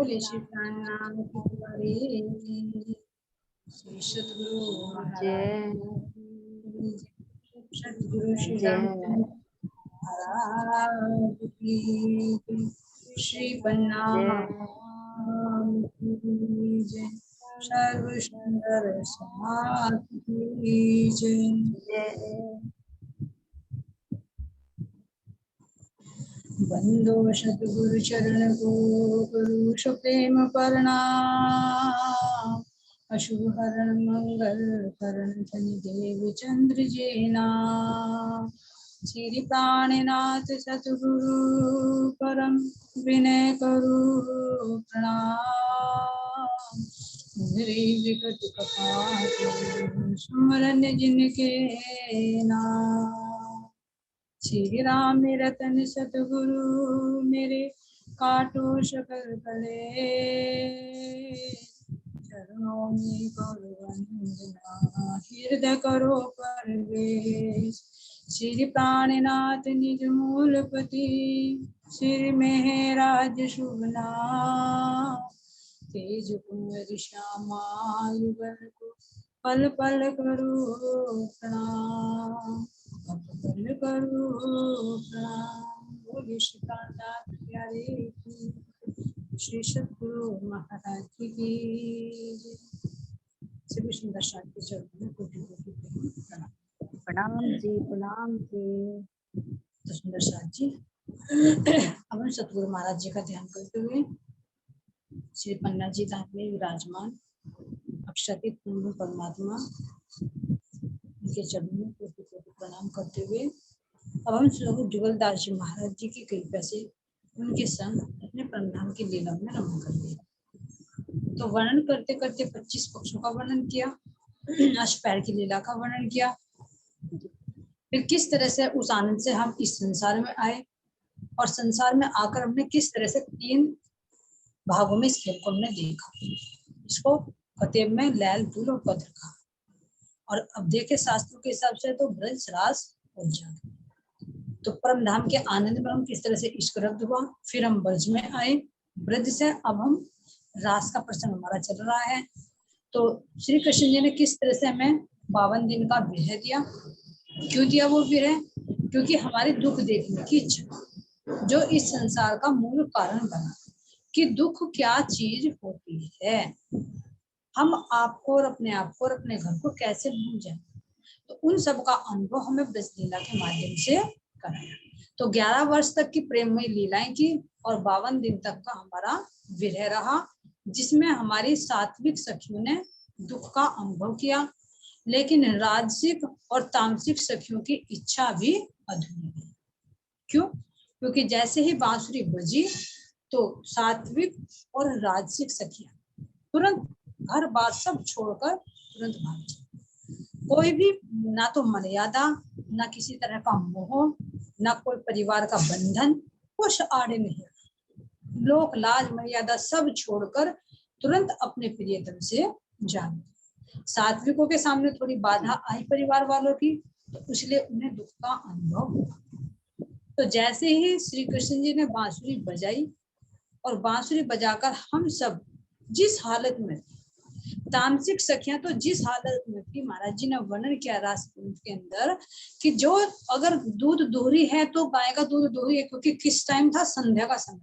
बोले श्री प्राणनाम की श्री सतगुरु महाराज सतगुरु श्री महाराज की श्री पन्नाम की जय। सर्व सुंदर समाज की जय। बंदो सतगुरु चरण को गुरु प्रेम प्रणाम। अशुभ हरण मंगल करण धनि देव चंद्र जेना। श्री प्राणनाथ सतगुरु परम विनय करू प्रणाम। मेरे विगत कपाट स्मरण जिनके नाम। श्री राम रतन सतगुरु मेरे काटो सकल कले। चरणों में करो वंदना हृदय करो प्रवेश। श्री प्राणनाथ निज मूलपति श्री मेहराज शुभ नाम। तेज कुंवर श्यामा युगल को पल पल करो प्रणाम। पल करो प्रणाम। बोले श्री प्राणनाथ प्यारे की श्री सतगुरु महाराज की सभी सुंदर शांति चरणों में कोटि कोटि प्रणाम। प्रणाम जी, प्रणाम जी। तो सुंदर साथ जी अब हम सतगुरु महाराज जी का ध्यान करते हुए श्री पन्ना जी धाम में विराजमान अक्षतित पूर्ण परमात्मा उनके चरणों में कोटि कोटि प्रणाम करते हुए अब हम जुगलदास जी महाराज जी की कृपा से उनके संग अपने परमधाम की लीला में रमण करेंगे। तो वर्णन करते करते 25 पक्षों का वर्णन किया, अष्टपैर की लीला का वर्णन किया, फिर किस तरह से उस आनंद से हम इस संसार में आए और संसार में आकर हमने किस तरह से 3 भागों में इस खेल को हमने देखा। इसको फतेह में लैल फूल और पत्र कहा। और अब देखे शास्त्रों के हिसाब से तो ब्रज रास और जाग। तो परम धाम के आनंद में हम किस तरह से इश्क रब्द हुआ, फिर हम ब्रज में आए, ब्रज से अब हम रास का प्रसंग हमारा चल रहा है। तो श्री कृष्ण जी ने किस तरह से हमें 52 दिन का विरह दिया। क्यों दिया वो विरह? क्योंकि हमारे दुख देखने की इच्छा, जो इस संसार का मूल कारण बना कि दुख क्या चीज होती है, हम आपको और अपने आप को और अपने घर को कैसे भूल जाए। तो उन सब का अनुभव हमें ब्रज लीला के माध्यम से कराया। तो 11 वर्ष तक की प्रेममयी लीलाएं की और 52 दिन तक का हमारा विरह रहा, जिसमें हमारी सात्विक सखियों ने दुख का अनुभव किया, लेकिन राजसिक और तामसिक सखियों की इच्छा भी अधूरी है। क्यों? क्योंकि जैसे ही बांसुरी बजी तो सात्विक और राजसिक सखियां तुरंत घर बार सब छोड़कर तुरंत भाग जाए। कोई भी ना तो मर्यादा, ना किसी तरह का मोह, ना कोई परिवार का बंधन, कुछ आड़े नहीं। लोक लाज मर्यादा सब छोड़कर तुरंत अपने प्रियतम से जाने। सात्विकों के सामने थोड़ी बाधा आई परिवार वालों की, तो इसलिए उन्हें दुख का अनुभव हुआ। तो जैसे ही श्री कृष्ण जी ने बांसुरी बजाई और बांसुरी बजाकर हम सब जिस हालत में, तामसिक सखियां तो जिस हालत में थी, महाराज जी ने वर्णन किया रास के अंदर कि जो अगर दूध दोहरी है तो गाय का दूध दोहरी है, क्योंकि किस टाइम था, संध्या का समय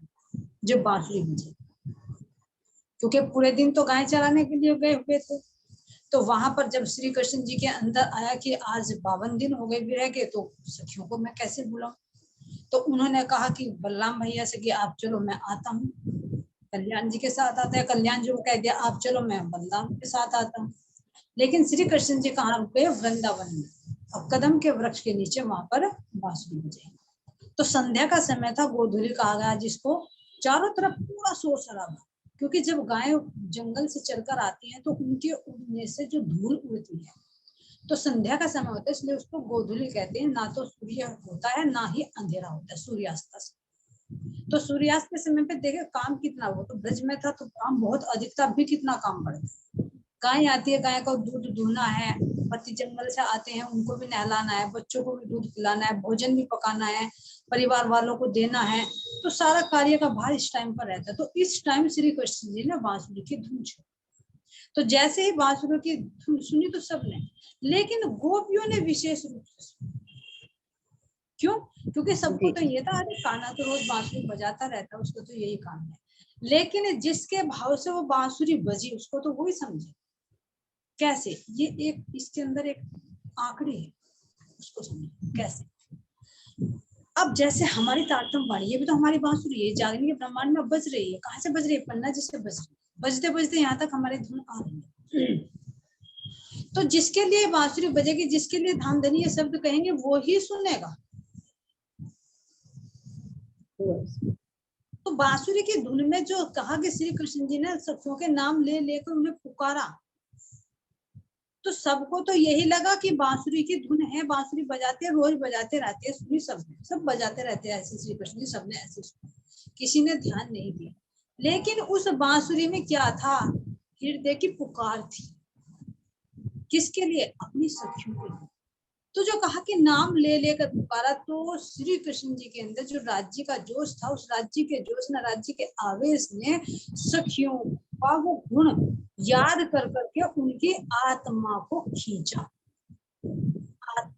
जब बांसुरी बजी, क्योंकि पूरे दिन तो गाय चराने के लिए गए हुए थे। तो वहां पर जब श्री कृष्ण जी के अंदर आया कि आज 52 दिन हो गए विरह के, तो सखियों को मैं कैसे बुलाऊं। तो उन्होंने कहा कि बलराम भैया से कि आप चलो मैं आता हूँ। कल्याण जी के साथ आता है, कल्याण जी को कह दिया आप चलो मैं बलराम के साथ आता हूँ। लेकिन श्री कृष्ण जी कहाँ रुके? वृंदावन में, अब कदम के वृक्ष के नीचे वहां पर बांसुरी बजाई। तो संध्या का समय था, गोधूली कहा गया, जिसको चारों तरफ पूरा शोर शराबा, क्योंकि जब गाय जंगल से चलकर आती है तो उनके उड़ने से जो धूल उड़ती है, तो संध्या का समय होता है, इसलिए उसको गोधूली कहते हैं। ना तो सूर्य होता है ना ही अंधेरा होता है सूर्यास्त का। तो सूर्यास्त के समय पे देखे काम कितना, वो तो ब्रज में था तो काम बहुत अधिक था, भी कितना काम बढ़ता। गाय आती है, गाय को दूध दूहना है, पति जंगल से आते हैं उनको भी नहलाना है, बच्चों को भी दूध पिलाना है, भोजन भी पकाना है, परिवार वालों को देना है, तो सारा कार्य का भार इस टाइम पर रहता है। तो इस टाइम श्री कृष्ण जी ने बांसुरी की धुन छेड़ी। तो जैसे ही बांसुरी की धुन सुनी तो सबने, लेकिन गोपियों ने विशेष रूप से सुनी। क्यों? क्योंकि सबको तो ये था, अरे कान्हा तो रोज बांसुरी बजाता रहता है, उसको तो यही काम है। लेकिन जिसके भाव से वो बांसुरी बजी उसको तो वही समझे। कैसे? ये एक इसके अंदर एक आंकड़ी है, उसको समझे कैसे। अब जैसे हमारी तारतम वाणी, ये भी तो हमारी बांसुरी है, जागने के ब्रह्मांड में बज रही है। कहाँ से बज रही है? पन्ना जी से बज रही है। बजते बजते यहाँ तक हमारी धुन आ रही है। तो जिसके लिए बांसुरी बजेगी, जिसके लिए धामधनी ये शब्द कहेंगे, वो ही सुनेगा। तो बांसुरी की धुन में जो कहा कि श्री कृष्ण जी ने सखियों के नाम ले लेकर उन्हें पुकारा, तो सबको तो यही लगा कि बांसुरी की धुन है, बांसुरी बजाते, रोज बजाते रहते हैं, सुनी सबने, सब बजाते रहते हैं ऐसे श्री कृष्ण जी, सबने ऐसे सुना, किसी ने ध्यान नहीं दिया। लेकिन उस बांसुरी में क्या था? हृदय की पुकार थी। किसके लिए? अपनी सखियों के लिए। तो जो कहा कि नाम ले लेकर पुकारा, तो श्री कृष्ण जी के अंदर जो राज्य का जोश था, उस राज्य के जोश ने, राज्य के आवेश ने सखियों का वो गुण याद कर करके उनकी आत्मा को खींचा।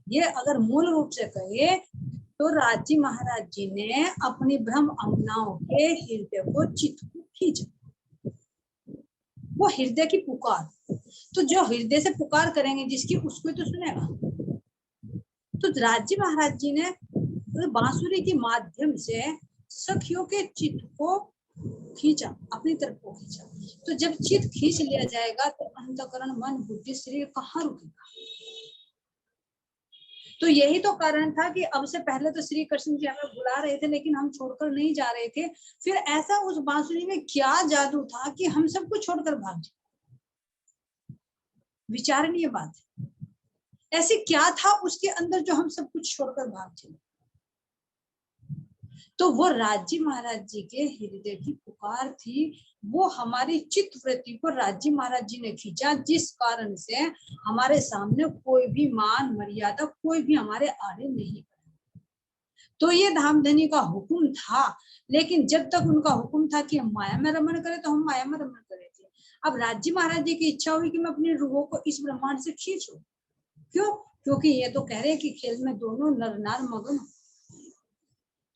ये अगर मूल रूप से कहे तो राज्य महाराज जी ने अपनी ब्रह्म अंगनाओं के हृदय को, चित्त को खींचा। वो हृदय की पुकार, तो जो हृदय से पुकार करेंगे जिसकी, उसको तो सुनेगा। तो राज्य महाराज जी ने बांसुरी के माध्यम से सखियों के चित्त को खींचा, अपनी तरफ को खींचा। तो जब चित्त खींच लिया जाएगा तो अंतःकरण, मन, बुद्धि, शरीर कहाँ रुकेगा? तो यही तो कारण था कि अब से पहले तो श्री कृष्ण जी हमें बुला रहे थे, लेकिन हम छोड़कर नहीं जा रहे थे। फिर ऐसा उस बांसुरी में क्या जादू था कि हम सबको छोड़कर भाग जाए? विचारणीय बात है, ऐसे क्या था उसके अंदर जो हम सब कुछ छोड़कर भाग चले? तो वो राज्य महाराज जी के हृदय की पुकार थी, वो हमारी चित्त वृत्ति को राज्य महाराज जी ने खींचा, जिस कारण से हमारे सामने कोई भी मान मर्यादा, कोई भी हमारे आड़े नहीं। तो ये धामधनी का हुक्म था, लेकिन जब तक उनका हुक्म था कि हम माया में रमण करें तो हम माया में रमण करे थे। अब राज्य महाराज जी की इच्छा हुई कि मैं अपनी रूहों को इस ब्रह्मांड से खींचूं। क्यों? क्योंकि ये तो कह रहे हैं कि खेल में दोनों नर नार मगन,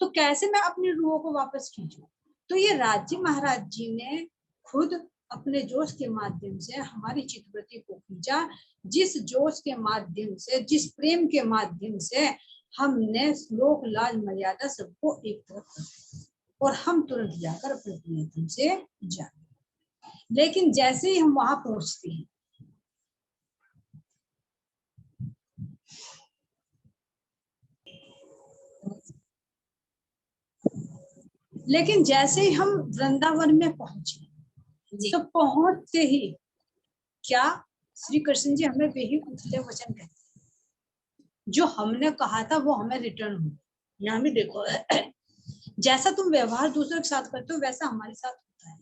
तो कैसे मैं अपनी रूहों को वापस खींचूं? तो ये राज्य महाराज जी ने खुद अपने जोश के माध्यम से हमारी चित्तवृत्ति को खींचा, जिस जोश के माध्यम से, जिस प्रेम के माध्यम से हमने श्लोक लाज मर्यादा सबको एक तरफ कर, और हम तुरंत जाकर अपने प्रियतम से जाए। लेकिन जैसे ही हम वहां पहुंचते हैं, लेकिन जैसे ही हम वृंदावन में पहुंचे, तो पहुंचते ही क्या श्री कृष्ण जी हमें वही उथले वचन कहते हैं, जो हमने कहा था वो हमें रिटर्न हो। यहाँ भी देखो, जैसा तुम व्यवहार दूसरों के साथ करते हो वैसा हमारे साथ होता है,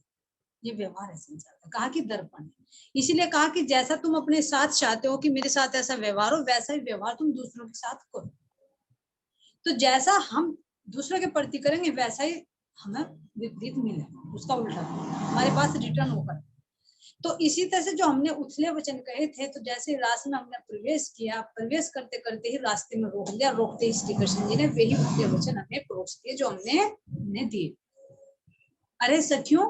ये व्यवहार है संसार का। कहा कि दर्पण है, इसीलिए कहा कि जैसा तुम अपने साथ चाहते हो कि मेरे साथ ऐसा व्यवहार हो, वैसा ही व्यवहार तुम दूसरों के साथ करो। तो जैसा हम दूसरों के प्रति करेंगे वैसा ही हमें विपरीत मिलेगा, उसका उल्टा हमारे पास रिटर्न होगा। तो इसी तरह से जो हमने उथले वचन कहे थे, तो जैसे रास्ते में हमने प्रवेश किया, प्रवेश करते करते ही रास्ते में रोक लिया, रोकते ही श्री कृष्ण जी ने वही उथले वचन हमें परोस दिए जो हमने दिए। अरे सखियों,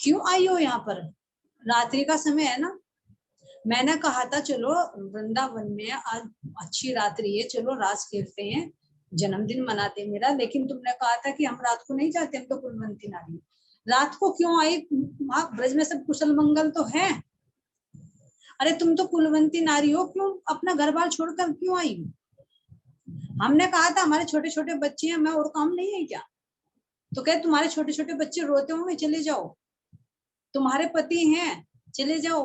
क्यों आई हो यहाँ पर? रात्रि का समय है ना, मैंने कहा था चलो वृंदावन में आज अच्छी रात्रि है, चलो रास खेलते हैं, जन्मदिन मनाते मेरा, लेकिन तुमने कहा था कि हम रात को नहीं जाते, हम तो कुलवंती नारी। रात को क्यों आई? वहां ब्रज में सब कुशल मंगल तो है। अरे तुम तो कुलवंती नारी हो, क्यों अपना घर बार छोड़कर क्यों आई? हमने कहा था हमारे छोटे छोटे बच्चे हैं, मैं और काम नहीं है क्या? तो कहे तुम्हारे छोटे छोटे बच्चे रोते होंगे, चले जाओ, तुम्हारे पति हैं, चले जाओ।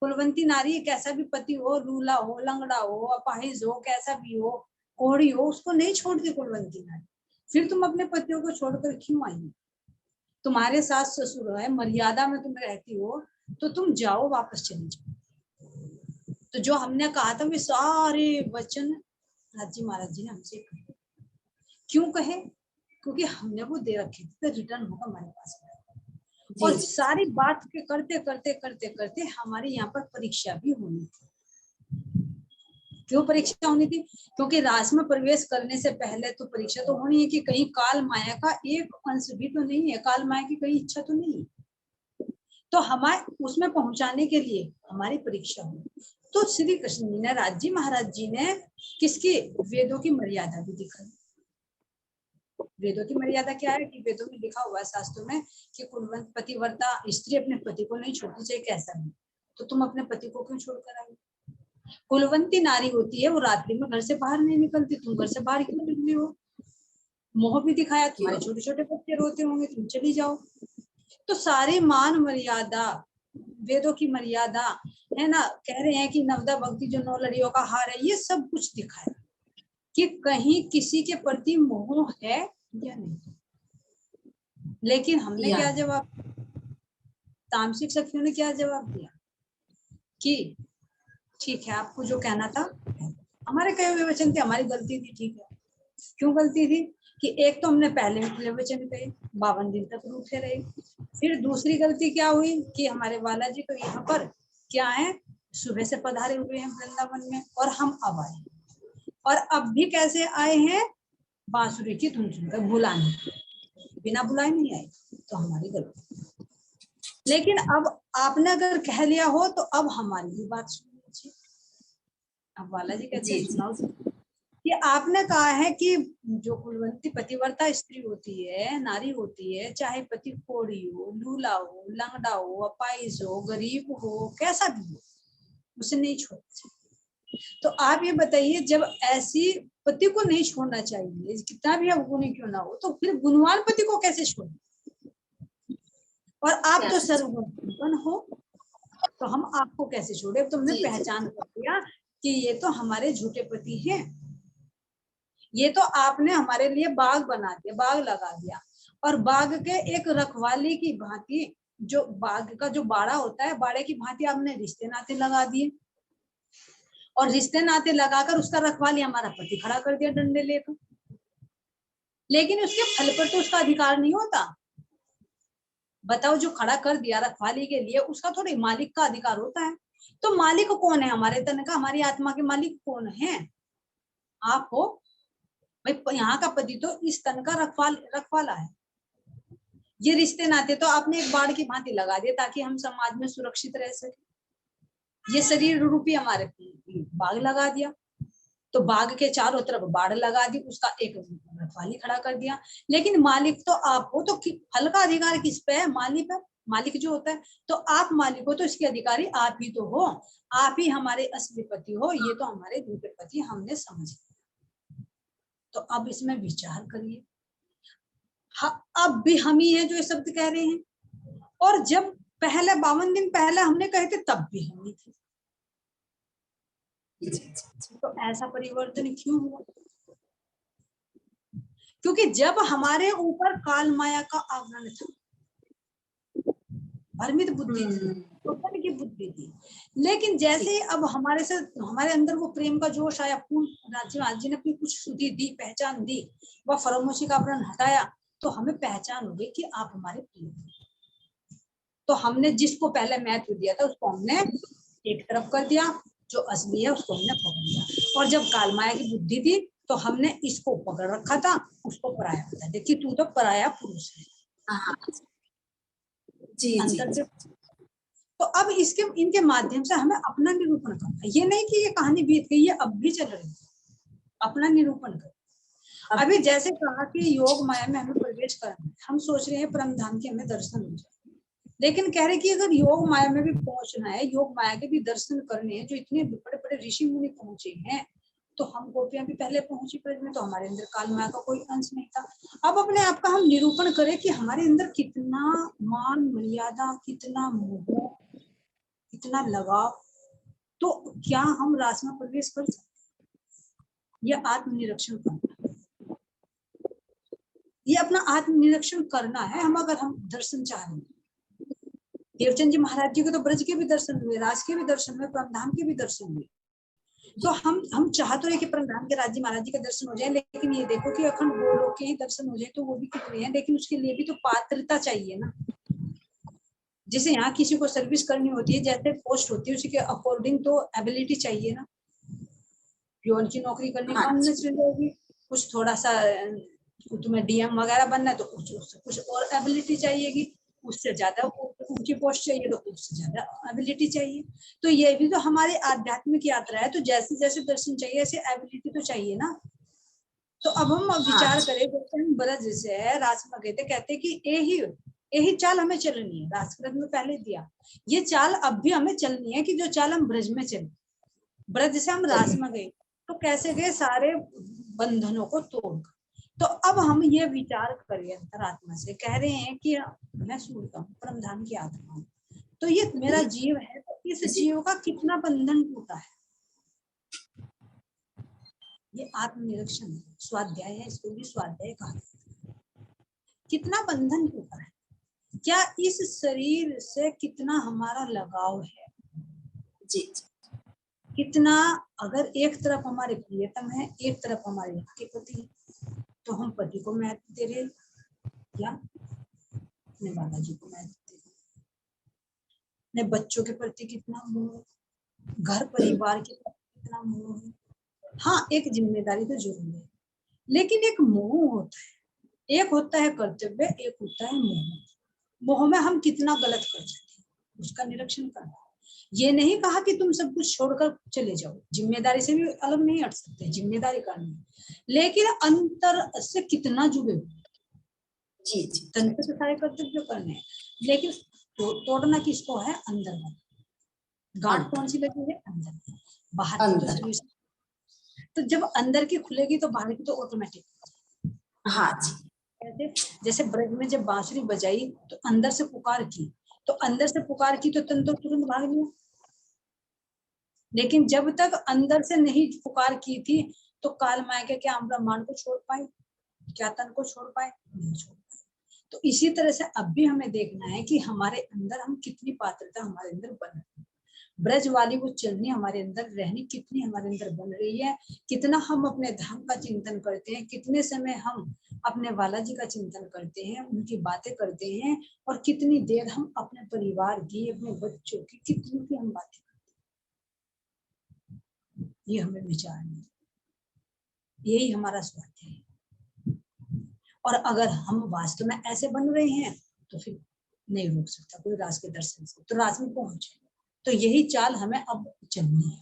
कुलवंती नारी कैसा भी पति हो, लूला हो, लंगड़ा हो, अपाहिज हो, कैसा भी हो, कोढ़ी हो, उसको नहीं छोड़ती कुलवंती नारी। फिर तुम अपने पतियों को छोड़कर क्यों आई? तुम्हारे सास ससुर है, मर्यादा में तुम रहती हो, तो तुम जाओ, वापस चले जाओ। तो जो हमने कहा था वे सारे वचन नाथ जी महाराज जी ने हमसे कहे। क्यों कहे? क्योंकि हमने वो दे रखे थे, तो रिटर्न होगा हमारे पास। जी और जी सारी बात के करते करते करते करते हमारे यहाँ पर परीक्षा भी होनी थी। क्यों परीक्षा होनी थी? क्योंकि रास में प्रवेश करने से पहले तो परीक्षा तो होनी है कि कहीं काल माया का एक अंश भी तो नहीं है, काल माया की कहीं इच्छा तो नहीं है। तो हमारे उसमें पहुंचाने के लिए हमारी परीक्षा हुई। तो श्री कृष्ण जी ने, राज जी महाराज जी ने किसकी? वेदों की मर्यादा भी दिखाई। वेदों की मर्यादा क्या है कि वेदों में लिखा हुआ है शास्त्रों में कि कुलवंत पतिव्रता स्त्री अपने पति को नहीं छोड़ती, चाहे कैसा भी। तो तुम अपने पति को क्यों छोड़कर आई? कुलवंती नारी होती है वो रात्रि में घर से बाहर नहीं निकलती, तुम घर से बाहर क्यों निकली हो? मोह भी दिखाया, तुम्हारे छोटे छोटे बच्चे रोते होंगे, तुम चली जाओ। तो सारी मान मर्यादा, वेदों की मर्यादा है ना, कह रहे हैं कि नवदा भक्ति जो 9 लड़ियों का हार है, ये सब कुछ दिखाया कि कहीं किसी के प्रति मोह है या नहीं। लेकिन हमने या क्या जवाब, तामसिक सखियों ने क्या जवाब दिया कि ठीक है, आपको जो कहना था, हमारे कहे हुए वचन थे, हमारी गलती थी, ठीक है। क्यों गलती थी? कि एक तो हमने पहले खुले वचन कहे, 52 दिन तक रूठे रहे। फिर दूसरी गलती क्या हुई कि हमारे बालाजी तो यहाँ पर क्या है, सुबह से पधारे हुए हैं वृंदावन में, और हम अब आए, और अब भी कैसे आए हैं? बांसुरी की धुन सुनकर, बुलाने, बिना बुलाए नहीं आए, तो हमारी गलती। लेकिन अब आपने अगर कह लिया हो तो अब हमारी भी बात सुन लीजिए। अब बालाजी कहते जी हैं जी सुनाओ कि आपने कहा है कि जो कुलवंती पतिव्रता स्त्री होती है, नारी होती है, चाहे पति कोड़ी हो, लूला हो, लंगड़ा हो, अपाइज हो, गरीब हो, कैसा भी हो, उसे नहीं छोड़ना। तो आप ये बताइए, जब ऐसी पति को नहीं छोड़ना चाहिए, कितना भी अवगुणी क्यों ना हो, तो फिर गुणवान पति को कैसे छोड़ें? और आप तो सर्वगुण हो, तो हम आपको कैसे छोड़े? तुमने जी जी पहचान कर दिया कि ये तो हमारे झूठे पति हैं, ये तो आपने हमारे लिए बाग बना दिया, बाग लगा दिया, और बाग के एक रखवाली की भांति, जो बाग का जो बाड़ा होता है, बाड़े की भांति आपने रिश्ते नाते लगा दिए, और रिश्ते नाते लगाकर उसका रखवाली हमारा पति खड़ा कर दिया डंडे लेकर। लेकिन उसके फल पर तो उसका अधिकार नहीं होता। बताओ, जो खड़ा कर दिया रखवाली के लिए, उसका थोड़ी मालिक का अधिकार होता है। तो मालिक कौन है हमारे तन का? हमारी आत्मा के मालिक कौन है? आप हो भाई। यहाँ का पति तो इस तन का रखवाला है। ये रिश्ते नाते तो आपने एक बाड़ की भांति लगा दिए ताकि हम समाज में सुरक्षित रह सके। ये शरीर रूपी हमारे बाग लगा दिया, तो बाग के चारों तरफ बाड़ लगा दी, उसका एक रखवाली खड़ा कर दिया। लेकिन मालिक तो आप हो, तो फल का अधिकार किस पे है? मालिक पर। मालिक जो होता है, तो आप मालिक हो, तो इसके अधिकारी आप ही तो हो। आप ही हमारे असली पति हो, ये तो हमारे झूठे पति हमने समझ लिया। तो अब इसमें विचार करिए, अब भी हम ही हैं जो ये शब्द कह रहे हैं, और जब पहले 52 दिन पहले हमने कहे थे तब भी हम ही थे। तो ऐसा परिवर्तन क्यों हुआ? क्योंकि जब हमारे ऊपर काल माया का आवरण था, भ्रमित बुद्धि थी, स्वप्न की बुद्धि थी। लेकिन जैसे ही अब हमारे से हमारे अंदर वो प्रेम का जोश आया, पूर्ण राज्य ने अपनी कुछ शुद्धि दी, पहचान दी, वह फरोमोशी का आवरण हटाया, तो हमें पहचान हो गई कि आप हमारे प्रिय थे। तो हमने जिसको पहले महत्व दिया था उसको हमने एक तरफ कर दिया, जो असली है उसको हमने पकड़ लिया। और जब काल माया की बुद्धि थी तो हमने इसको पकड़ रखा था, उसको पराया बता दिया कि तू तो पराया पुरुष है। जी जी अंतर से। तो अब इसके इनके माध्यम से हमें अपना निरूपण करना है। ये नहीं कि ये कहानी बीत गई, ये अब भी चल रही है। अपना निरूपण कर। अभी जैसे कहा कि योग माया में हमें प्रवेश करना है, हम सोच रहे हैं परम धाम के हमें दर्शन हो जाए, लेकिन कह रहे कि अगर योग माया में भी पहुंचना है, योग माया के भी दर्शन करने हैं, जो इतने बड़े बड़े ऋषि मुनि पहुंचे हैं, तो हम गोपियां भी पहले पहुंची, पर में तो हमारे अंदर काल माया का कोई अंश नहीं था। अब अपने आप का हम निरूपण करें कि हमारे अंदर कितना मान मर्यादा, कितना मोह, कितना लगाव, तो क्या हम रास में प्रवेश कर सकते? यह आत्मनिरीक्षण करना, ये अपना आत्मनिरीक्षण करना है हम, अगर हम दर्शन चाह रहे हैं। देवचंद जी महाराज जी को तो ब्रज के भी दर्शन हुए, राज के भी दर्शन हुए, परमधाम के भी दर्शन हुए। तो हम चाह तो रहे कि परमधाम के राज जी महाराज जी का दर्शन हो जाए, लेकिन ये देखो कि अखंड गोलोक के ही दर्शन हो जाए तो वो भी कितने हैं, लेकिन उसके लिए भी तो पात्रता चाहिए ना। जैसे यहाँ किसी को सर्विस करनी होती है, जैसे पोस्ट होती है, उसी के अकॉर्डिंग तो एबिलिटी चाहिए ना। प्योन की नौकरी करने हाँ कौन जी। में चल जाएगी, कुछ थोड़ा सा तुम्हें डीएम वगैरह बनना है तो कुछ और एबिलिटी चाहिएगी, उससे ज्यादा ऊंची पोस्ट चाहिए तो उससे ज्यादा एबिलिटी चाहिए। तो ये भी तो हमारी आध्यात्मिक यात्रा है, तो जैसे जैसे दर्शन चाहिए ऐसे एबिलिटी तो चाहिए ना। तो अब हम विचार जी। करें, जैसे हम ब्रज से है, राजमा कहते कहते कि यही चाल हमें चलनी है। राजकृत में पहले दिया, ये चाल अब भी हमें चलनी है कि जो चाल हम ब्रज में चले। ब्रज से हम रास में गए तो कैसे गए, सारे बंधनों को तोड़। तो अब हम ये विचार करिए अंतरात्मा से, कह रहे हैं कि मैं सूर्य हूँ, परमधाम की आत्मा हूँ, तो ये मेरा जीव है, तो इस जीव का कितना बंधन टूटा है। ये आत्मनिरीक्षण है, स्वाध्याय है, इसको भी स्वाध्याय कहा जाता है। कितना बंधन टूटा है, क्या इस शरीर से कितना हमारा लगाव है जी। कितना। अगर एक तरफ हमारे प्रियतम है, एक तरफ हमारे के पति है, तो हम पति को महत्व दे रहे या अपने बालाजी को महत्व दे रहे। अपने बच्चों के प्रति कितना मोह, घर परिवार के प्रति कितना मोह है। हाँ, एक जिम्मेदारी तो जरूर है, लेकिन एक मोह होता है, एक होता है कर्तव्य, एक होता है मोह। मोह में हम कितना गलत कर जाते हैं, उसका निरीक्षण करना। ये नहीं कहा कि तुम सब कुछ छोड़कर चले जाओ, जिम्मेदारी से भी अलग नहीं हट सकते, जिम्मेदारी करनी है, लेकिन अंतर से कितना जुड़े हुए। जी जी। तन पे तो सारे कर्तव्य करने हैं, लेकिन तोड़ना किसको है, अंदर में। गांठ कौन सी लगी है, अंदर। बाहर की तो सर्विस। तो जब अंदर की खुलेगी तो बाहर की तो ऑटोमेटिक। हाँ जी। जैसे ब्रज में जब बांसुरी बजाई तो अंदर से पुकार की, तो अंदर से पुकार की तो तन तो तुरंत भाग लिया। लेकिन जब तक अंदर से नहीं पुकार की थी तो काल माया के क्या हम ब्रह्मांड को छोड़ पाए, क्या तन को छोड़ पाए, नहीं छोड़ पाए। तो इसी तरह से अब भी हमें देखना है कि हमारे अंदर हम कितनी पात्रता हमारे अंदर बन रही है, ब्रज वाली वो चलनी हमारे अंदर रहनी कितनी हमारे अंदर बन रही है, कितना हम अपने धाम का चिंतन करते हैं, कितने समय हम अपने बालाजी का चिंतन करते हैं, उनकी बातें करते हैं, और कितनी देर हम अपने परिवार की, अपने बच्चों की, कितनी की हम बातें करते हैं। ये हमें विचारना है, यही हमारा स्वास्थ्य है। और अगर हम वास्तव में ऐसे बन रहे हैं तो फिर नहीं रोक सकता कोई रास के दर्शन से, तो रास में पहुंचे। तो यही चाल हमें अब चलनी है,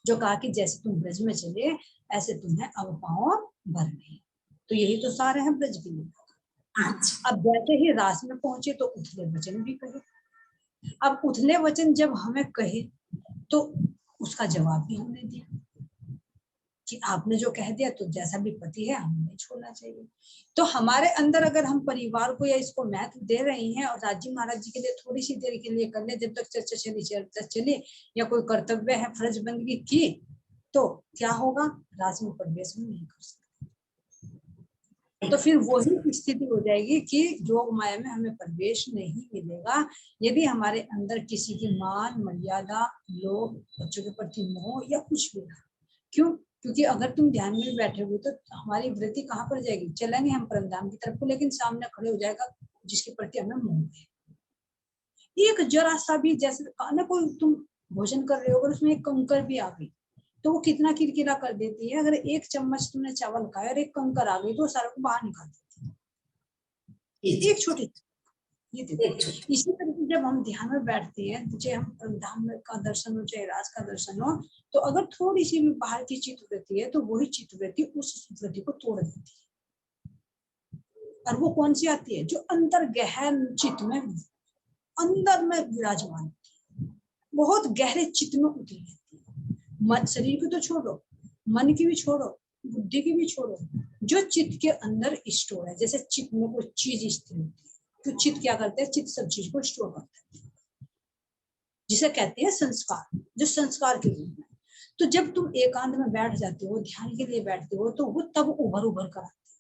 जो कहा कि जैसे तुम ब्रज में चले ऐसे तुम्हें अब पांव भरने। तो यही तो सारे हैं ब्रज के लिए। अब जैसे ही रास में पहुंचे तो उथले वचन भी कहे। अब उथले वचन जब हमें कहे तो उसका जवाब भी हमने दिया कि आपने जो कह दिया, तो जैसा भी पति है हमें नहीं छोड़ना चाहिए। तो हमारे अंदर अगर हम परिवार को या इसको महत्व दे रहे हैं और राजी महाराज जी के लिए थोड़ी सी देर के लिए कर ले, जब तक चर्चा चली या कोई कर्तव्य है, फर्ज बंदगी की, तो क्या होगा, राज में प्रवेश हम नहीं कर सकते। तो फिर वही स्थिति हो जाएगी कि जोग माया में हमें प्रवेश नहीं मिलेगा यदि हमारे अंदर किसी की मान मर्यादा, लोभ, बच्चों के प्रति मोह या कुछ भी ना। क्यों? क्योंकि अगर तुम ध्यान में बैठे हुए तो हमारी वृत्ति कहाँ पर जाएगी, चलेंगे हम परमधाम की तरफ को, लेकिन सामने खड़े हो जाएगा जिसके प्रति हमें मोह है। एक जरा सा भी, जैसे ना कोई तुम भोजन कर रहे हो, अगर उसमें एक कंकर भी आ गई तो वो कितना किरकिरा कर देती है। अगर एक चम्मच तुमने चावल खाया और एक कंकर आ गई तो सारा को बाहर निकाल देती है, एक छोटी। ये देखो, इसी तरह से जब हम ध्यान में बैठते हैं, चाहे हम धाम का दर्शन हो चाहे राज का दर्शन हो, तो अगर थोड़ी सी भी बाहर की चित्तवृत्ति है तो वही चित्तवृत्ति उस वृत्ति को तोड़ देती है। और वो कौन सी आती है, जो अंतर गहन चित्त में अंदर में विराजमान होती है, बहुत गहरे चित्त में उतरी रहती है। मन शरीर की तो छोड़ो, मन की भी छोड़ो, बुद्धि की भी छोड़ो, जो चित्त के अंदर स्टोर है। जैसे चित्त में कोई चीज स्थिर होती है तो चित्त क्या करते हैं, चित्त सब चीज को स्टोर करता है, जिसे कहते हैं संस्कार, जो संस्कार के रूप में। तो जब तुम एकांत में बैठ जाते हो, ध्यान के लिए बैठते हो, तो वो तब उभर उभर कर आते हैं।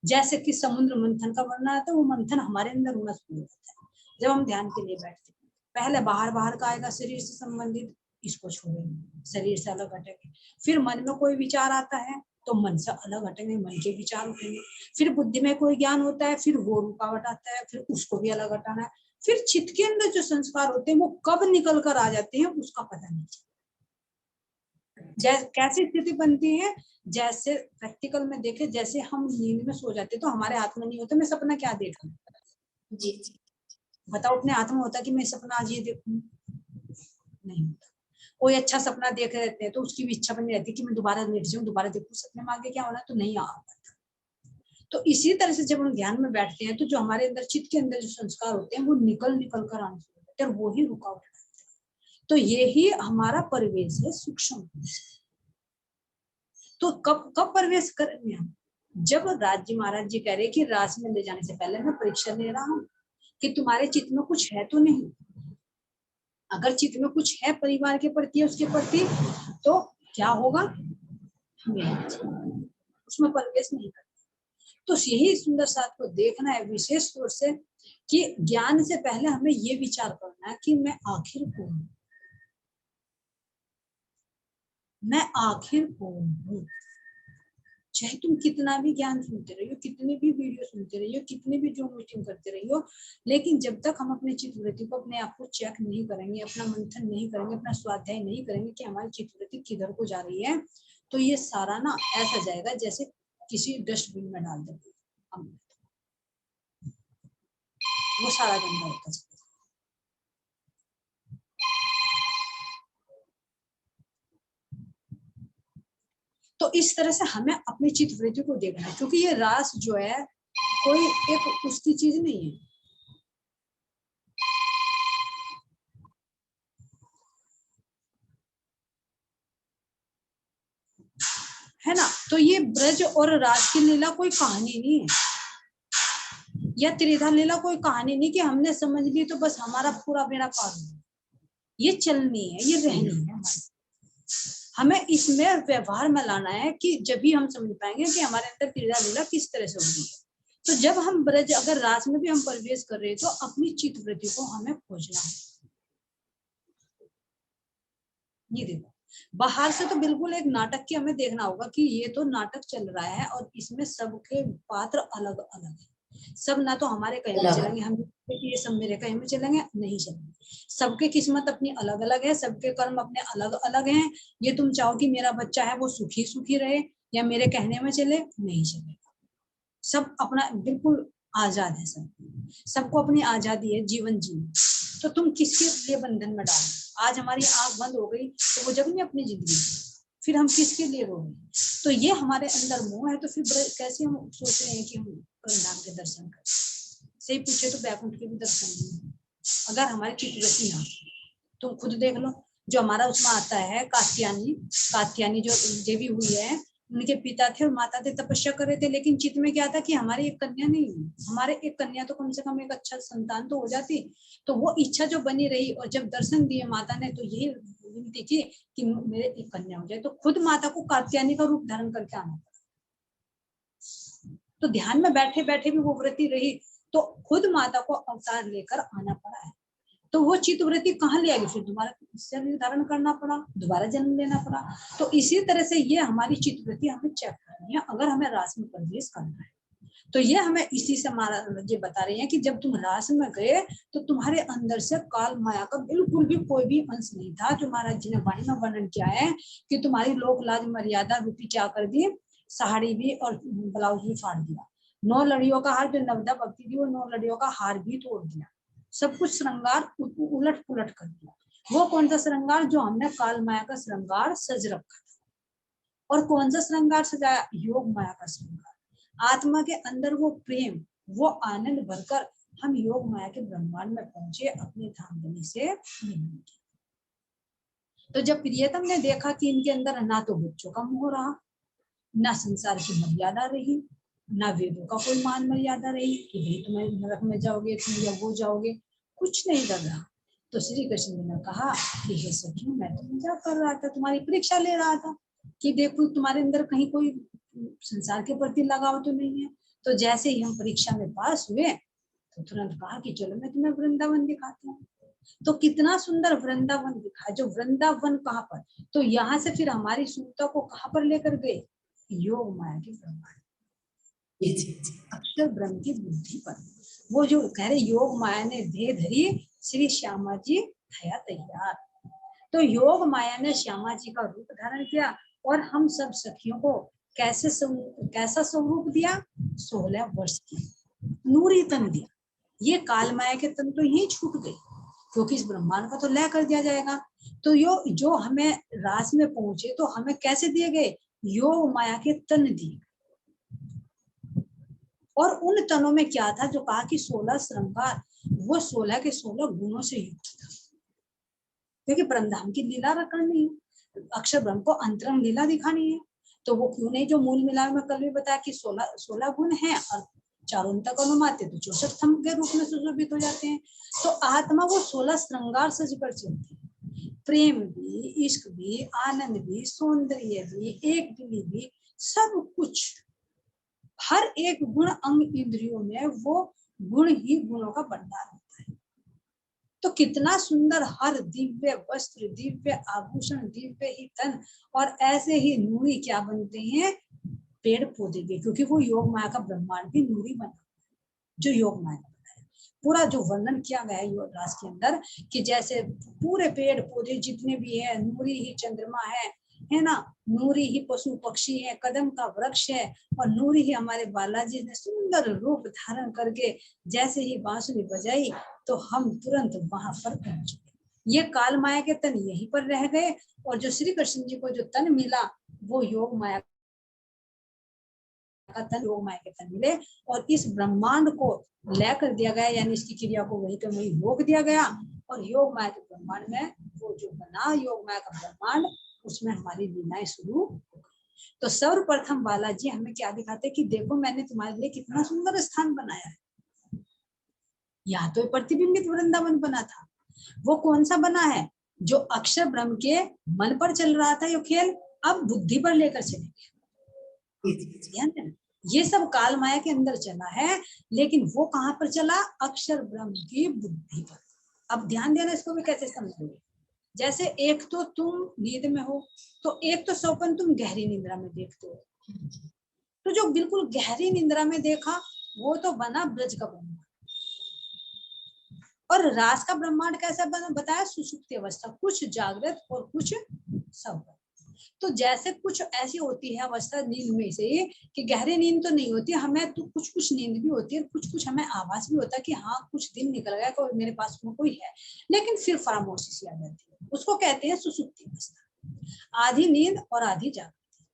जैसे कि समुद्र मंथन का वर्णन आता है, वो मंथन हमारे अंदर होना शुरू होता है। जब हम ध्यान के लिए बैठते हैं, पहले बाहर बाहर का आएगा शरीर से संबंधित, इसको छोड़ेंगे, शरीर से अलग हटेंगे। फिर मन में कोई विचार आता है तो मन से अलग हटेंगे, मन के विचार उठेंगे। फिर बुद्धि में कोई ज्ञान होता है, फिर वो रुकावट आता है, फिर उसको भी अलग हटाना है। फिर चित्त के अंदर जो संस्कार होते हैं वो कब निकल कर आ जाते हैं उसका पता नहीं चलता। कैसी स्थिति बनती है, जैसे प्रैक्टिकल में देखे, जैसे हम नींद में सो जाते तो हमारे हाथ में नहीं होता मैं सपना क्या देख रहा हूँ। जी जी बताओ, अपने हाथ में होता कि मैं सपना आज ये देखूं? नहीं होता। कोई अच्छा सपना देख रहते हैं तो उसकी भी इच्छा बनी रहती है कि मैं दोबारा लेट जाऊं, दोबारा देखूं सपने में आगे क्या होना, तो नहीं आ पाता। तो इसी तरह से जब हम ध्यान में बैठते हैं तो जो हमारे अंदर चित्त के अंदर जो संस्कार होते हैं वो निकल निकल कर आने शुरू होते हैं और वो ही रुकावट डालते हैं। तो ये ही हमारा परिवेश है, सूक्ष्म। तो कब कब प्रवेश करेंगे हम? जब राज्य महाराज जी कह रहे कि राज में ले जाने से पहले मैं परीक्षा ले रहा हूँ कि तुम्हारे चित्त में कुछ है तो नहीं। अगर चित्त में कुछ है परिवार के प्रति, उसके प्रति, तो क्या होगा, हमें उसमें प्रवेश नहीं करना। तो यही सुंदर साथ को देखना है विशेष तौर से कि ज्ञान से पहले हमें ये विचार करना है कि मैं आखिर कौन हूं, मैं आखिर कौन हूँ। चाहे तुम कितना भी ज्ञान सुनते रहियो, कितनी भी वीडियो सुनते रहियो, कितनी भी जो मीटिंग करते रहियो, लेकिन जब तक हम अपने चित्तवृत्ति को, अपने आप को चेक नहीं करेंगे, अपना मंथन नहीं करेंगे, अपना स्वाध्याय नहीं करेंगे कि हमारी चित्तवृत्ति किधर को जा रही है, तो ये सारा ना ऐसा जाएगा जैसे किसी डस्टबिन में डाल देंगे, वो सारा गंदा होता है। तो इस तरह से हमें अपनी चित्तवृत्ति को देखना है, क्योंकि ये रास जो है कोई एक उसकी चीज नहीं है। है ना, तो ये ब्रज और रास की लीला कोई कहानी नहीं है, या त्रिधा लीला कोई कहानी नहीं कि हमने समझ ली तो बस हमारा पूरा बेड़ा पार हो। ये चलनी है, ये रहनी है हमारी। हमें इसमें व्यवहार में लाना है कि जब भी हम समझ पाएंगे कि हमारे अंदर त्रिधा लीला किस तरह से होगी। तो जब हम ब्रज, अगर रास में भी हम प्रवेश कर रहे हैं तो अपनी चित्तवृत्ति को हमें खोजना है। ये देखो, बाहर से तो बिल्कुल एक नाटक की हमें देखना होगा कि ये तो नाटक चल रहा है और इसमें सबके पात्र अलग अलग है। सब ना तो हमारे कहीं में चलेंगे, हम ये सब मेरे कहीं में चलेंगे, नहीं चलेंगे। सबके किस्मत अपनी अलग अलग है, सबके कर्म अपने अलग अलग हैं। ये तुम चाहो कि मेरा बच्चा है वो सुखी सुखी रहे या मेरे कहने में चले, नहीं चलेगा। सब अपना बिल्कुल आजाद है, सब सबको अपनी आजादी है जीवन जीने। तो तुम किसके लिए बंधन में डालो? आज हमारी आंख बंद हो गई तो वो जब नहीं अपनी जिंदगी, फिर हम किसके लिए रो रहे? तो ये हमारे अंदर मोह है। तो फिर कैसे हम सोच रहे हैं कि हम परमधाम के दर्शन करें? सही पूछे तो बैकुंठ के भी दर्शन नहीं, अगर हमारी चित्तवृत्ति ना। तुम खुद देख लो, जो हमारा उसमें आता है कात्यायनी जो देवी हुई है, उनके पिता थे और माता थे, तपस्या कर रहे थे, लेकिन चित्त में क्या था कि हमारी एक कन्या नहीं हुई, हमारे एक कन्या तो कम से कम एक अच्छा संतान तो हो जाती। तो वो इच्छा जो बनी रही और जब दर्शन दिए माता ने तो यही विनती की कि मेरे एक कन्या हो जाए। तो खुद माता को कात्यायनी का रूप धारण करके आना पड़ा। तो ध्यान में बैठे बैठे भी वो व्रती रही, तो खुद माता को अवतार लेकर आना पड़ा है। तो वो चित्तवृत्ति कहाँ ले आएगी? फिर दोबारा शरीर धारण करना पड़ा, दोबारा जन्म लेना पड़ा। तो इसी तरह से ये हमारी चित्तवृत्ति हमें चेक करनी है अगर हमें रास में प्रवेश करना है। तो ये हमें इसी से महाराज जी बता रहे हैं कि जब तुम रास में गए तो तुम्हारे अंदर से काल माया का बिल्कुल भी कोई भी अंश नहीं था। जो महाराज जी ने वाणी में वर्णन किया है कि तुम्हारी लोक लाज मर्यादा रूपी क्या कर दी, साड़ी भी और ब्लाउज भी फाड़ दिया। 9 लड़ियों का हार जो नवदा भक्ति थी वो 9 लड़ियों का हार भी तोड़ दिया। सब कुछ श्रृंगार उलट पुलट कर दिया। वो कौन सा श्रृंगार? जो हमने काल माया का श्रृंगार सज रखा था। और कौन सा श्रृंगार सजाया? योग माया का श्रृंगार। आत्मा के अंदर वो प्रेम, वो आनंद भरकर हम योग माया के ब्रह्मांड में पहुंचे अपने धामधनी से मिलने के। तो जब प्रियतम ने देखा कि इनके अंदर ना तो बच्चों का मोह रहा, ना संसार की मर्यादा रही, ना वेदों का कोई मान मर्यादा रही कि भाई तुम्हें नरक में जाओगे तुम या वो जाओगे, कुछ नहीं कर रहा। तो श्री कृष्ण ने कहा कि हे सखी, मैं तो मजाक कर रहा था, तुम्हारी परीक्षा ले रहा था कि देखो तुम्हारे अंदर कहीं कोई संसार के प्रति लगाव तो नहीं है। तो जैसे ही हम परीक्षा में पास हुए तो तुरंत कहा कि चलो मैं तुम्हें वृंदावन दिखाती हूँ। तो कितना सुंदर वृंदावन दिखा। जो वृंदावन कहाँ पर, तो यहाँ से फिर हमारी सुनता को कहाँ पर लेकर गए, योग माया के ब्रह्मांड, जी जी जी। अक्षर ब्रह्म की बुद्धि पर। वो जो कह रहे योग माया ने देह धरी, श्री श्यामा जी थया तैयार। तो योग माया ने श्यामा जी का रूप धारण किया और हम सब सखियों को कैसा स्वरूप दिया, 16 वर्ष की नूरी तन दिया। ये काल माया के तन तो यही छूट गए, क्योंकि इस ब्रह्मांड का तो लय कर दिया जाएगा। तो जो हमें रास में पहुंचे तो हमें कैसे दिए गए, योग माया के तन दिए। और उन तनों में क्या था, जो कहा कि 16 श्रृंगार, वो 16 के 16 गुणों से युक्त था। क्योंकि परमधाम की लीला करनी है, अक्षर ब्रह्म को अंतरंग लीला दिखानी है। तो वो क्यों नहीं, जो मूल मिलाप में कल भी बताया कि 16 गुण हैं और चारों तक अनुमाते तो 64 स्तंभ के रूप में सुशोभित हो जाते हैं। तो आत्मा वो 16 श्रृंगार सज कर चलती है। प्रेम भी, इश्क भी, आनंद भी, सौंदर्य भी, एक दिली भी, सब कुछ, हर एक गुण अंग इंद्रियों में वो गुण ही गुणों का भंडार होता है। तो कितना सुंदर, हर दिव्य वस्त्र, दिव्य आभूषण, दिव्य ही तन, और ऐसे ही नूरी क्या बनते हैं, पेड़ पौधे भी, क्योंकि वो योग माया का ब्रह्मांड भी नूरी बना, जो योग माया बनाया। पूरा जो वर्णन किया गया है योग रास के अंदर, कि जैसे पूरे पेड़ पौधे जितने भी है, नूरी ही चंद्रमा है ना, नूरी ही पशु पक्षी है, कदम का वृक्ष है, और नूरी ही हमारे बालाजी ने सुंदर रूप धारण करके जैसे ही बांसुरी बजाई तो हम तुरंत वहां पर पहुंच गए। ये काल माया के तन यहीं पर रह गए, और जो श्री कृष्ण जी को जो तन मिला वो योग माया का तन, योग माया के तन मिले, और इस ब्रह्मांड को लय कर दिया गया, यानी इसकी क्रिया को वही तो वही रोक दिया गया। और योग माया के ब्रह्मांड में वो जो बना योग माया का ब्रह्मांड, उसमें हमारी लीलाएं शुरू हो गई। तो सर्वप्रथम बालाजी हमें क्या दिखाते कि देखो मैंने तुम्हारे लिए कितना सुंदर स्थान बनाया है। यहाँ तो प्रतिबिंबित वृंदावन बना था, वो कौन सा बना है, जो अक्षर ब्रह्म के मन पर चल रहा था ये खेल, अब बुद्धि पर लेकर चलेंगे। ये सब काल माया के अंदर चला है, लेकिन वो कहाँ पर चला, अक्षर ब्रह्म की बुद्धि पर। अब ध्यान देना, इसको भी कैसे समझोगे। जैसे एक तो तुम नींद में हो, तो एक तो स्वप्न तुम गहरी निंद्रा में देखते हो। तो जो बिल्कुल गहरी निंद्रा में देखा वो तो बना ब्रज का ब्रह्मांड, और रास का ब्रह्मांड कैसा बना बताया, सुषुप्ति अवस्था, कुछ जागृत और कुछ स्वप्न। तो जैसे कुछ ऐसी होती है अवस्था नींद में से कि गहरी नींद तो नहीं होती हमें, तो कुछ कुछ नींद भी होती है, कुछ कुछ हमें आभास भी होता है कि हाँ कुछ दिन निकल गया, कोई मेरे पास में कोई है, लेकिन फिर फरामोशी सी आ जाती है, उसको कहते हैं सुषुप्ति अवस्था, आधी नींद और आधी जागृति।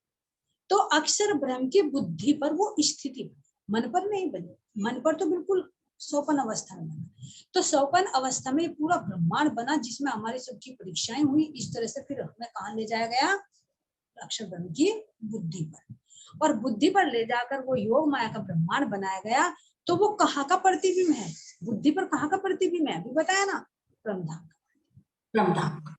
तो अक्षर ब्रह्म की बुद्धि पर वो स्थिति बनी, मन पर नहीं बनी। मन पर तो बिल्कुल स्वपन अवस्था में बना। तो स्वपन अवस्था में पूरा ब्रह्मांड बना, जिसमें हमारी सबकी परीक्षाएं हुई। इस तरह से फिर हमें कहाँ ले जाया गया, अक्षर ब्रह्म की बुद्धि पर, और बुद्धि पर ले जाकर वो योग माया का ब्रह्मांड बनाया गया। तो वो कहाँ का प्रतिबिंब है, बुद्धि पर कहाँ का प्रतिबिंब है, अभी बताया ना, ब्रह्मधाम का। ब्रह्मधाम।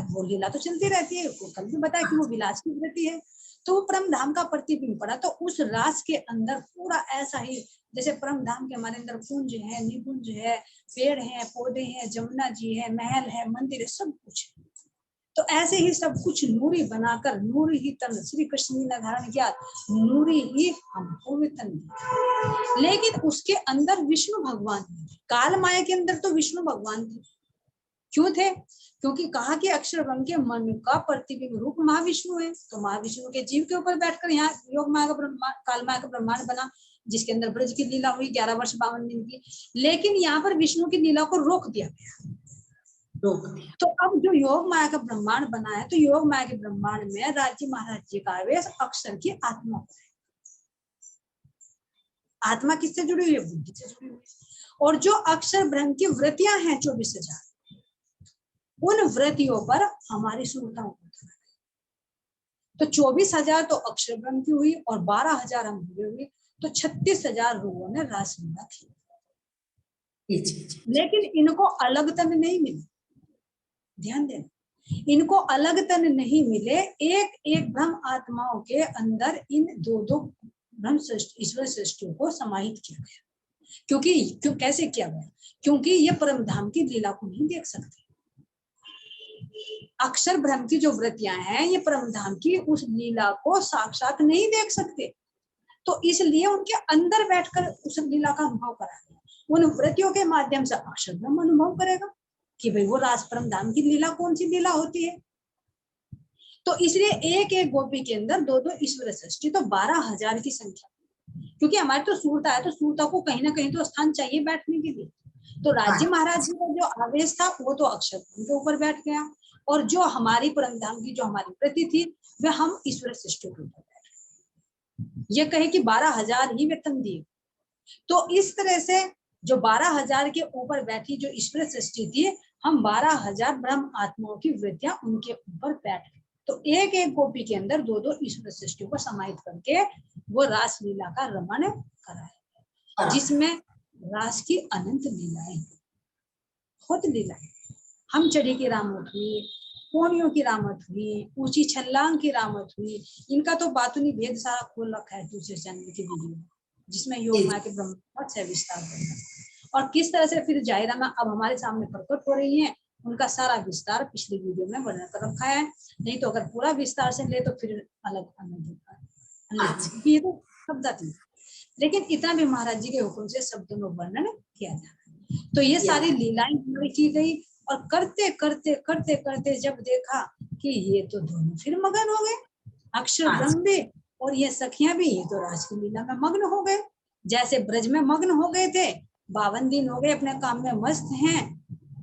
वो लीला तो चलती रहती है, कल भी बताया कि वो विलास की वृत्ति है, तो वो परम धाम का प्रतिबिंब पड़ा। तो उस रास के अंदर पूरा ऐसा ही, जैसे परम धाम के हमारे अंदर कुंज है, निकुंज है, पेड़ है, पौधे हैं, जमुना जी है, महल है, मंदिर है, सब कुछ है। तो ऐसे ही सब कुछ नूरी बनाकर, नूरी ही तन श्री कृष्ण ने धारण किया, नूरी ही हमको भी तन दिया। लेकिन उसके अंदर विष्णु भगवान, काल माया के अंदर तो विष्णु भगवान थे। क्यों थे, क्योंकि कहा कि अक्षर ब्रह्म के मन का प्रतिबिंब रूप महाविष्णु है। तो महाविष्णु के जीव के ऊपर बैठकर यहाँ योग माया का ब्रह्मांड, काल माया का ब्रह्मांड बना, जिसके अंदर ब्रज की लीला हुई 11 वर्ष 52 दिन की। लेकिन यहाँ पर विष्णु की लीला को रोक दिया गया, रोक दिया। तो अब जो योग माया का ब्रह्मांड बना है, तो योग माया के ब्रह्मांड में राज्य महाराज जी का आवेश अक्षर की आत्मा पर है। आत्मा किससे जुड़ी हुई है, बुद्धि से जुड़ी हुई है। और जो अक्षर ब्रह्म की वृत्तियां हैं 24,000, उन वृत्तियों पर हमारी सुरताओं को, तो 24,000 तो अक्षर ब्रह्म की हुई और 12,000 हम हुए, तो 36,000 लोगों ने रासलीला की। लेकिन इनको अलग तन नहीं मिले, ध्यान देना, इनको अलग तन नहीं मिले। एक एक ब्रह्म आत्माओं के अंदर इन दो दो ब्रह्म ईश्वर सृष्टियों को समाहित किया गया। क्यों कैसे किया गया? क्योंकि ये परम धाम की लीला को नहीं देख सकते। अक्षर ब्रह्म की जो वृत्तियां हैं ये परम धाम की उस लीला को साक्षात नहीं देख सकते, तो इसलिए उनके अंदर बैठकर उस लीला का अनुभव कराएगा। उन वृत्तियों के माध्यम से अक्षर ब्रह्म अनुभव करेगा कि भाई वो रास परम धाम की लीला कौन सी लीला होती है। तो इसलिए एक एक गोपी के अंदर दो दो ईश्वर सृष्टि, तो 12,000 की संख्या, क्योंकि हमारे तो सूरता है, तो सूरता को कहीं ना कहीं तो स्थान चाहिए बैठने के लिए। तो राज्य महाराज जी का जो आवेश था वो तो अक्षर के ऊपर बैठ गया, और जो हमारी परम धाम की जो हमारी प्रति थी वह हम ईश्वर सृष्टि के ऊपर बैठ गए। ये कहे कि 12,000 ही वेतन दिए, तो इस तरह से जो 12,000 के ऊपर बैठी जो ईश्वर सृष्टि थी, हम 12,000 ब्रह्म आत्माओं की वृत्तियां उनके ऊपर बैठ गई। तो एक एक गोपी के अंदर दो दो ईश्वर सृष्टियों को समाहित करके वो रास लीला का रमण कराया, जिसमें रास की अनंत लीलाएं, बहुत लीलाएं। हम चढ़ी की रामत हुई, पोनियों की रामत हुई, ऊंची छल्लांग की रामत हुई। इनका तो बातुनी भेद सारा खोल रखा है दूसरे चैनल की वीडियो में, जिसमें योग माया के ब्रह्म बहुत से विस्तार करना, और किस तरह से फिर जाहिरा में अब हमारे सामने प्रकट हो रही है, उनका सारा विस्तार पिछली वीडियो में वर्णन कर रखा है। नहीं तो अगर पूरा विस्तार से ले तो फिर अलग अलग होता है, ये तो शब्द आती, लेकिन इतना भी महाराज जी के हुक्म से शब्दों में वर्णन किया जा रहा है। तो ये सारी लीलाएं की गई, और करते करते करते करते जब देखा कि ये तो दोनों फिर मगन हो गए, अक्षर ब्रह्म भी और ये सखियां भी, ये तो राज की लीला में मग्न हो गए। जैसे ब्रज में मग्न हो गए थे, 52 दिन हो गए अपने काम में मस्त हैं,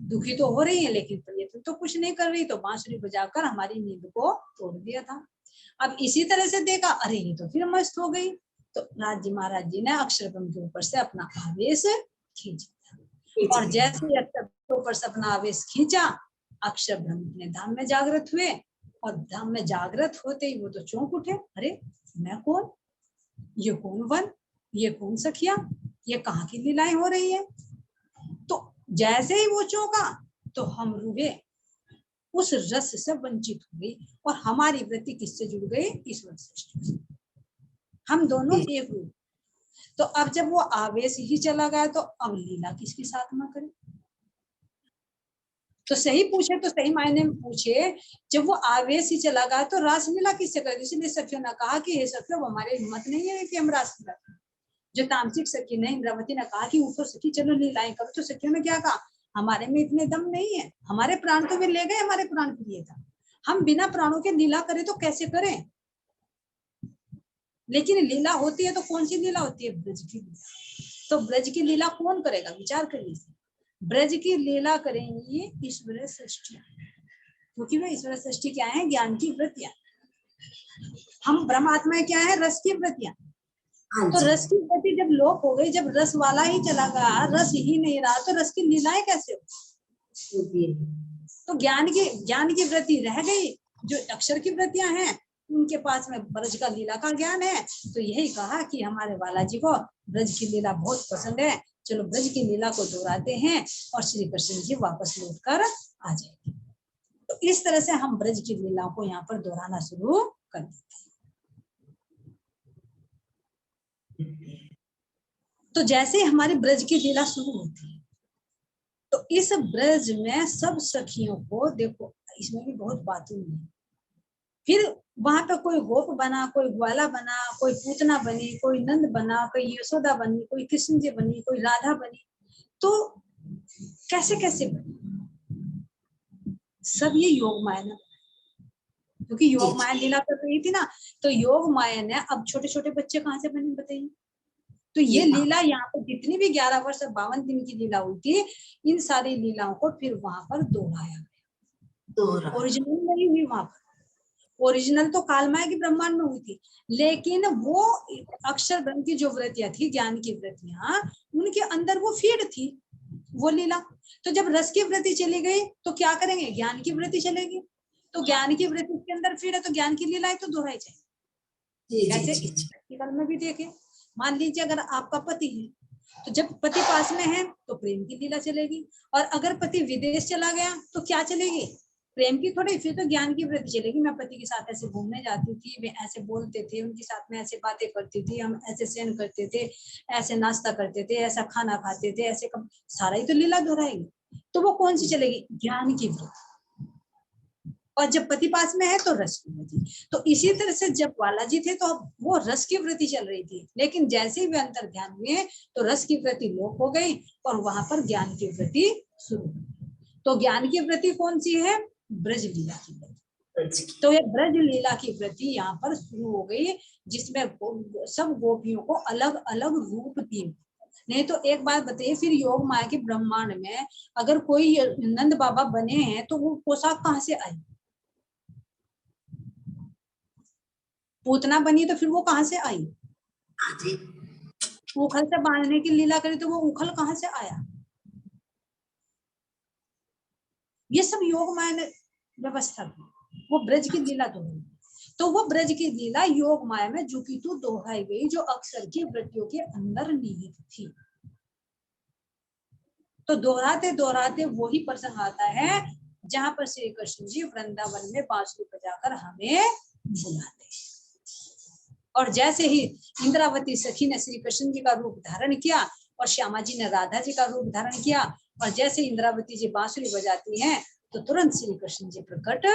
दुखी तो हो रही है लेकिन प्रयत्न तो कुछ नहीं कर रही, तो बांसुरी बजाकर हमारी नींद को तोड़ दिया था। अब इसी तरह से देखा, अरे ये तो फिर मस्त हो गई, तो राज्य महाराज जी ने अक्षर ब्रह्म के ऊपर से अपना आवेश खींचा, और जैसे अक्षर के ऊपर से अपना आवेश खींचा, अक्षर ब्रह्म अपने धाम में जागृत हुए, और धाम में जागृत होते ही वो तो चौंक उठे, अरे मैं कौन, ये कौन वन, ये कौन सखिया, ये कहाँ की लीलाएं हो रही है। तो जैसे ही वो चौंका तो हम रुगे, उस रस से वंचित हो गई, और हमारी वृत्ति किससे जुड़ गई, ईश्वर सृष्टि से। हम दोनों एक रूप। तो अब जब वो आवेश ही चला गया तो अब लीला किसकी साथ में करें। तो सही पूछे तो सही मायने में पूछे, जब वो आवेश ही चला गया तो रासलीला किससे करें। इसलिए सखियों ने कहा कि हे सखियों, हमारे हिम्मत नहीं है कि हम रासलीला करें। जो तामसिक सखी ने, इंद्रावती ने कहा कि ऊपर सखी चलो लीलाएं करो, तो सखियों ने क्या कहा, हमारे में इतने दम नहीं है, हमारे प्राण तो वे ले गए, हमारे प्राण के लिए था, हम बिना प्राणों के लीला करें तो कैसे करें। लेकिन लीला होती है तो कौन सी लीला होती है, ब्रज की लीला। तो ब्रज की लीला कौन करेगा, विचार करिए। ब्रज की लीला करेंगे ईश्वर सृष्टि, क्योंकि वह ईश्वर सृष्टि क्या है, ज्ञान की वृत्तियां। हम ब्रह्मात्मा क्या है, रस की वृत्तियां। तो रस की वृत्ति जब लोप हो गई, जब रस वाला ही चला गया, रस ही नहीं रहा, तो रस की लीलाएं कैसे हो। तो ज्ञान की वृत्ति रह गई, जो अक्षर की वृत्तियां हैं उनके पास में ब्रज का लीला का ज्ञान है। तो यही कहा कि हमारे बालाजी को ब्रज की लीला बहुत पसंद है, चलो ब्रज की लीला को दोहराते हैं और श्री कृष्ण जी वापस लौट कर आ जाएंगे। तो इस तरह से हम ब्रज की लीला को यहाँ पर दोहराना शुरू कर देते हैं। तो जैसे हमारी ब्रज की लीला शुरू होती है, तो इस ब्रज में सब सखियों को देखो, इसमें भी बहुत बातें हुई। फिर वहां पे कोई गोप बना, कोई ग्वाला बना, कोई पूतना बनी, कोई नंद बना, कोई यशोदा बनी, कोई कृष्ण जी बनी, कोई राधा बनी। तो कैसे कैसे बनी, सब ये योग माया ने, क्योंकि योग माया लीला कर रही थी ना, तो योग माया ने अब छोटे छोटे बच्चे कहाँ से बने बताइए। तो ये लीला यहाँ पर जितनी भी 11 वर्ष 52 दिन की लीला हुई थी, इन सारी लीलाओं को फिर वहां पर दोहराया गया। ओरिजिनल नहीं हुई वहां पर, ओरिजिनल तो कालमाया की ब्रह्मांड में हुई थी, लेकिन वो अक्षर ब्रह्म की जो वृत्तियां थी, ज्ञान की वृत्तियां, उनके अंदर वो फीड थी वो लीला। तो जब रस की वृत्ति चली गई तो क्या करेंगे, ज्ञान की वृत्ति चलेगी, तो ज्ञान की वृत्ति के अंदर फीड है, तो ज्ञान की लीलाएं तो दोहराई जाएगी। जैसे प्रैक्टिकल में भी देखें, मान लीजिए अगर आपका पति है, तो जब पति पास में है तो प्रेम की लीला चलेगी, और अगर पति विदेश चला गया तो क्या चलेगी, प्रेम की थोड़ी, फिर तो ज्ञान की वृत्ति चलेगी। मैं पति के साथ ऐसे घूमने जाती थी, वे ऐसे बोलते थे, उनके साथ में ऐसे बातें करती थी, हम ऐसे सहन करते थे, ऐसे नाश्ता करते थे, ऐसा खाना खाते थे, ऐसे कम, सारा ही तो लीला दोहराएगी। तो वो कौन सी चलेगी? ज्ञान की वृत्ति। और जब पति पास में है तो रस की वृत्ति। तो इसी तरह से जब बालाजी थे तो अब वो रस की वृत्ति चल रही थी, लेकिन जैसे ही वे अंतर ध्यान हुए तो रस की वृत्ति लोप हो गई और वहां पर ज्ञान की वृत्ति शुरू हो गई। तो ज्ञान की वृत्ति कौन सी है? ब्रज लीला की वृत्ति। तो ये ब्रज लीला की वृत्ति यहाँ पर शुरू हो गई, जिसमें सब गोपियों को अलग अलग रूप दिए। नहीं तो एक बात बताइए, फिर योग माया के ब्रह्मांड में अगर कोई नंद बाबा बने हैं तो वो पोशाक कहाँ से आई? पूतना बनी तो फिर वो कहाँ से आई? उखल से बांधने की लीला करी तो वो उखल कहाँ से आया? ये सब योग माया ने व्यवस्था की। वो ब्रज की लीला तो वो ब्रज की लीला योग माया में जुकितु दोहराई गई, जो अक्षर की वृत्तियों के अंदर निहित थी। तो दोहराते दोहराते वही प्रसंग आता है जहां पर श्री कृष्ण जी वृंदावन में बांसुरी बजाकर हमें बुलाते हैं। और जैसे ही इंद्रावती सखी ने श्री कृष्ण जी का रूप धारण किया और श्यामा जी ने राधा जी का रूप धारण किया, और जैसे इंद्रावती जी बांसुरी बजाती हैं तो तुरंत श्री कृष्ण जी प्रकट